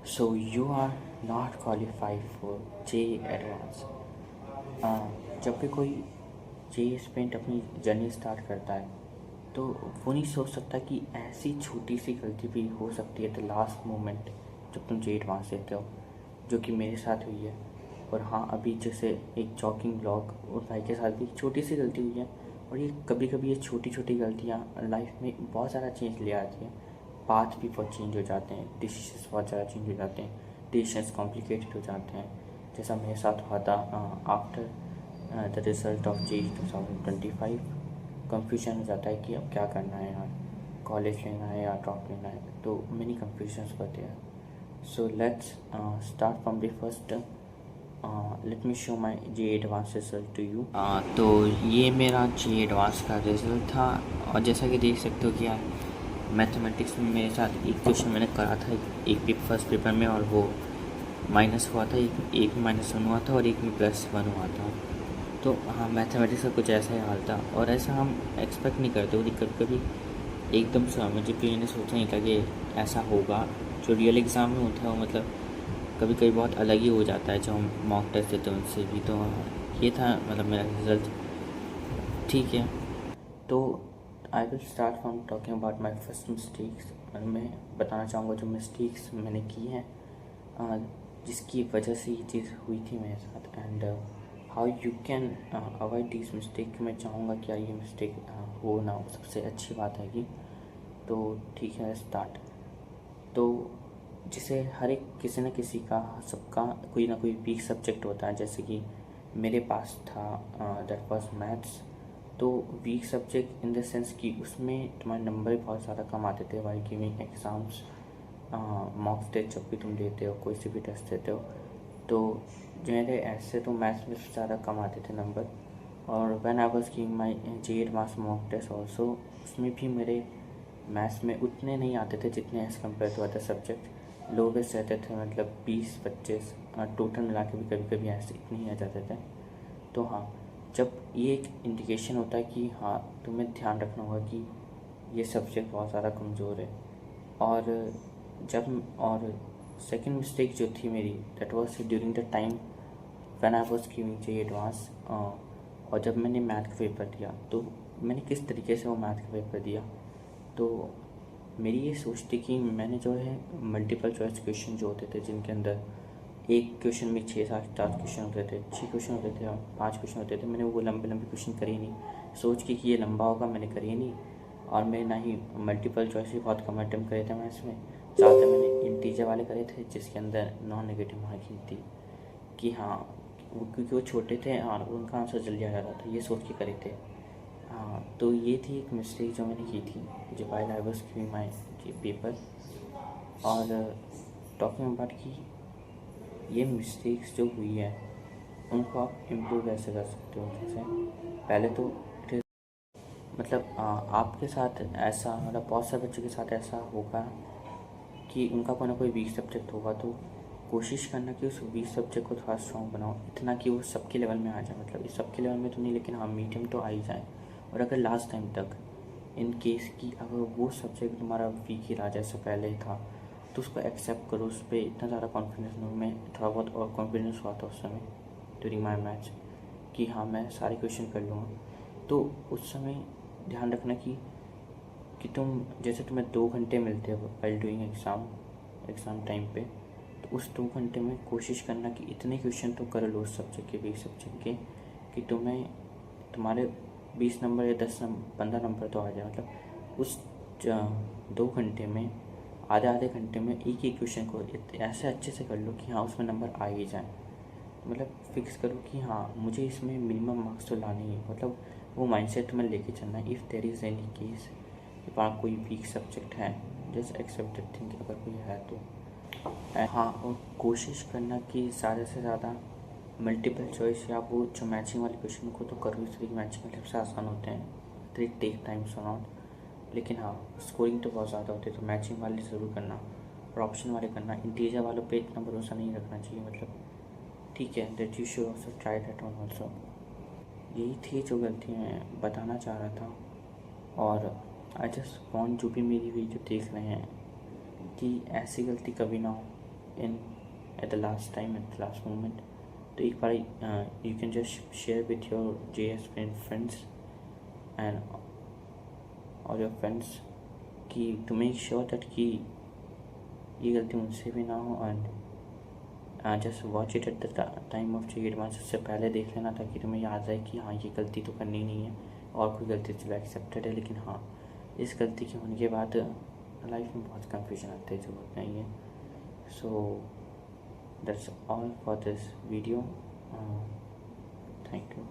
So you are not qualified for JEE Advance. जब भी कोई JEE एस्पिरेंट अपनी जर्नी स्टार्ट करता है तो वो नहीं सोच सकता कि ऐसी छोटी सी गलती भी हो सकती है द लास्ट मोमेंट जब तुम JEE एडवांस देते हो, जो कि मेरे साथ हुई है। और हाँ, अभी जैसे एक जॉकिंग ब्लॉग और भाई के साथ भी छोटी सी गलती हुई है। और ये कभी कभी ये छोटी छोटी गलतियाँ लाइफ में बहुत ज़्यादा चेंज ले आती हैं। पाथ भी बहुत चेंज हो जाते हैं, डिसीजंस बहुत ज़्यादा चेंज हो जाते हैं, डिसीजंस कॉम्प्लिकेटेड हो जाते हैं। जैसा मेरे साथ हुआ था after the result of JEE 2025। Confusion हो जाता है कि अब क्या करना है यार, कॉलेज लेना है या ड्रॉप लेना है, तो मेनी कंफ्यूजन्स होते हैं। So let's start from the first. Let me show my JEE advance result to you. तो ये मेरा JEE एडवांस का रिज़ल्ट था। और जैसा कि देख सकते हो कि यार मैथमेटिक्स में मेरे साथ एक क्वेश्चन मैंने करा था एक फर्स्ट पेपर में, और वो माइनस हुआ था, एक में -1 हुआ था और एक में +1 हुआ था। तो हाँ, मैथमेटिक्स का कुछ ऐसा ही हाल था। और ऐसा हम एक्सपेक्ट नहीं करते, वो कभी कभी एकदम से मुझे भी मैंने सोचा नहीं था कि ऐसा होगा। जो रियल एग्ज़ाम में होता है वो मतलब कभी कभी बहुत अलग ही हो जाता है जो हम मॉक टेस्ट देते हैं उनसे भी। तो ये था मतलब मेरा रिज़ल्ट। ठीक है, तो I will start from talking about my first mistakes. और मैं बताना चाहूँगा जो मिस्टेक्स मैंने की हैं, जिसकी वजह से ये चीज़ हुई थी मेरे साथ, and how you can avoid this mistake. मैं चाहूँगा क्या ये मिस्टेक हो ना हो, सबसे अच्छी बात है कि। तो ठीक है, स्टार्ट। तो जैसे हर एक किसी न किसी का, सबका कोई ना कोई वीक सब्जेक्ट होता है। जैसे कि मेरे पास था दैट वाज मैथ्स। तो weak subject in the sense कि उसमें तुम्हारे नंबर बहुत ज़्यादा कम आते थे while giving exams. Mock test जब भी तुम देते हो, कोई से भी टेस्ट देते हो, तो मेरे ऐसे तो मैथ्स में ज़्यादा कम आते थे नंबर। और when I was giving my JEE advance mock test also, उसमें भी मेरे मैथ्स में उतने नहीं आते थे जितने as compare to other subject. Lowest रहते थे, मतलब 20-25 टोटल मिला के भी कभी कभी ऐसे इतने ही आ जाते थे। तो हाँ, जब ये एक इंडिकेशन होता है कि हाँ, तुम्हें ध्यान रखना होगा कि ये सब्जेक्ट बहुत ज़्यादा कमज़ोर है। और और सेकंड मिस्टेक जो थी मेरी, that was during the time when I was giving JEE advance. और जब मैंने मैथ का पेपर दिया तो मैंने किस तरीके से वो मैथ का पेपर दिया, तो मेरी ये सोच थी कि मैंने जो है मल्टीपल चॉइस क्वेश्चन जो होते थे, जिनके अंदर एक क्वेश्चन में 6-7 क्वेश्चन होते थे, 6 क्वेश्चन होते थे और 5 क्वेश्चन होते थे, मैंने वो लंबे लंबे क्वेश्चन करे नहीं। सोच के कि ये लंबा होगा, मैंने करे नहीं। और मैं ना ही मल्टीपल चॉइस भी बहुत कम अटेम्प्ट करे थे मैथ्स में। ज़्यादातर मैंने इंटीजर वाले करे थे जिसके अंदर नॉन नेगेटिव मार्किंग थी, कि हाँ वो क्योंकि वो छोटे थे और उनका आंसर जल्दी आ जाता था, ये सोच के करे थे। हाँ, तो ये थी एक मिस्टेक जो मैंने की थी जब आई वाज गिविंग माय पेपर। और टॉकिंग अबाउट कि ये मिस्टेक्स जो हुई है उनको आप इम्प्रूव कैसे कर सकते हो। जैसे पहले तो मतलब आपके साथ ऐसा, मतलब बहुत सारे बच्चों के साथ ऐसा होगा कि उनका कोई ना कोई वीक सब्जेक्ट होगा, तो कोशिश करना कि उस वीक सब्जेक्ट को थोड़ा स्ट्रॉन्ग बनाओ, इतना कि वो सबके लेवल में आ जाए। मतलब इस सबके लेवल में तो नहीं, लेकिन हाँ मीडियम तो आ ही जाए। और अगर लास्ट टाइम तक इन केस कि अगर वो सब्जेक्ट तुम्हारा वीक ही रहा जैसे पहले ही था, तो उसको एक्सेप्ट करो। उस पर इतना ज़्यादा कॉन्फिडेंस लो। मैं थोड़ा बहुत और कॉन्फिडेंस हुआ था उस समय ड्यूरिंग माई मैच कि हाँ मैं सारे क्वेश्चन कर लूँगा। तो उस समय ध्यान रखना कि तुम जैसे तुम्हें 2 घंटे मिलते हो वाइल डूइंग एग्ज़ाम टाइम पे, तो उस 2 घंटे में कोशिश करना कि इतने क्वेश्चन तो कर लो उस सब्जेक्ट के, 20 सब्जेक्ट के, कि तुम्हें तुम्हारे 20 नंबर या 15 नंबर तो आ जाए। मतलब उस 2 घंटे में आधे आधे घंटे में एक एक क्वेश्चन को ऐसे अच्छे से कर लो कि हाँ उसमें नंबर आ ही जाए। मतलब फिक्स करो कि हाँ मुझे इसमें मिनिमम मार्क्स तो लाने ही, मतलब वो माइंडसेट में लेके चलना है। If there is any case कि पास कोई वीक सब्जेक्ट है, जस्ट एक्सेप्टेड थिंक अगर कोई है तो। हाँ, और कोशिश करना कि ज़्यादा से ज़्यादा मल्टीपल चॉइस या वो जो मैचिंग वाले क्वेश्चन को तो करो, इसलिए मैचिंग वाले सबसे आसान होते हैं, तो टेक टाइम सो नॉट। लेकिन हाँ, स्कोरिंग तो बहुत ज़्यादा होती है, तो मैचिंग वाले ज़रूर करना और ऑप्शन वाले करना। इंटीजर वालों पे इतना भरोसा नहीं रखना चाहिए। मतलब ठीक है, that you should also try that one also. यही थी जो गलती मैं बताना चाह रहा था। और आई जस्ट वांट जो भी मेरी वीडियो देख रहे हैं कि ऐसी गलती कभी ना हो। In at the last time, at the last moment, तो एक बार you can just share with your JEE aspirant friends and और योर फ्रेंड्स कि टू मेक श्योर दैट कि ये गलती मुझसे भी ना हो। And just watch it at the time of JEE advance, उससे पहले देख लेना ताकि तुम्हें याद आए कि हाँ ये गलती तो करनी नहीं है, और कोई गलती चलो एक्सेप्टेड है, लेकिन हाँ इस गलती के होने के बाद लाइफ में बहुत कन्फ्यूजन आते हैं जो होता ही है। So that's all for this video, thank you.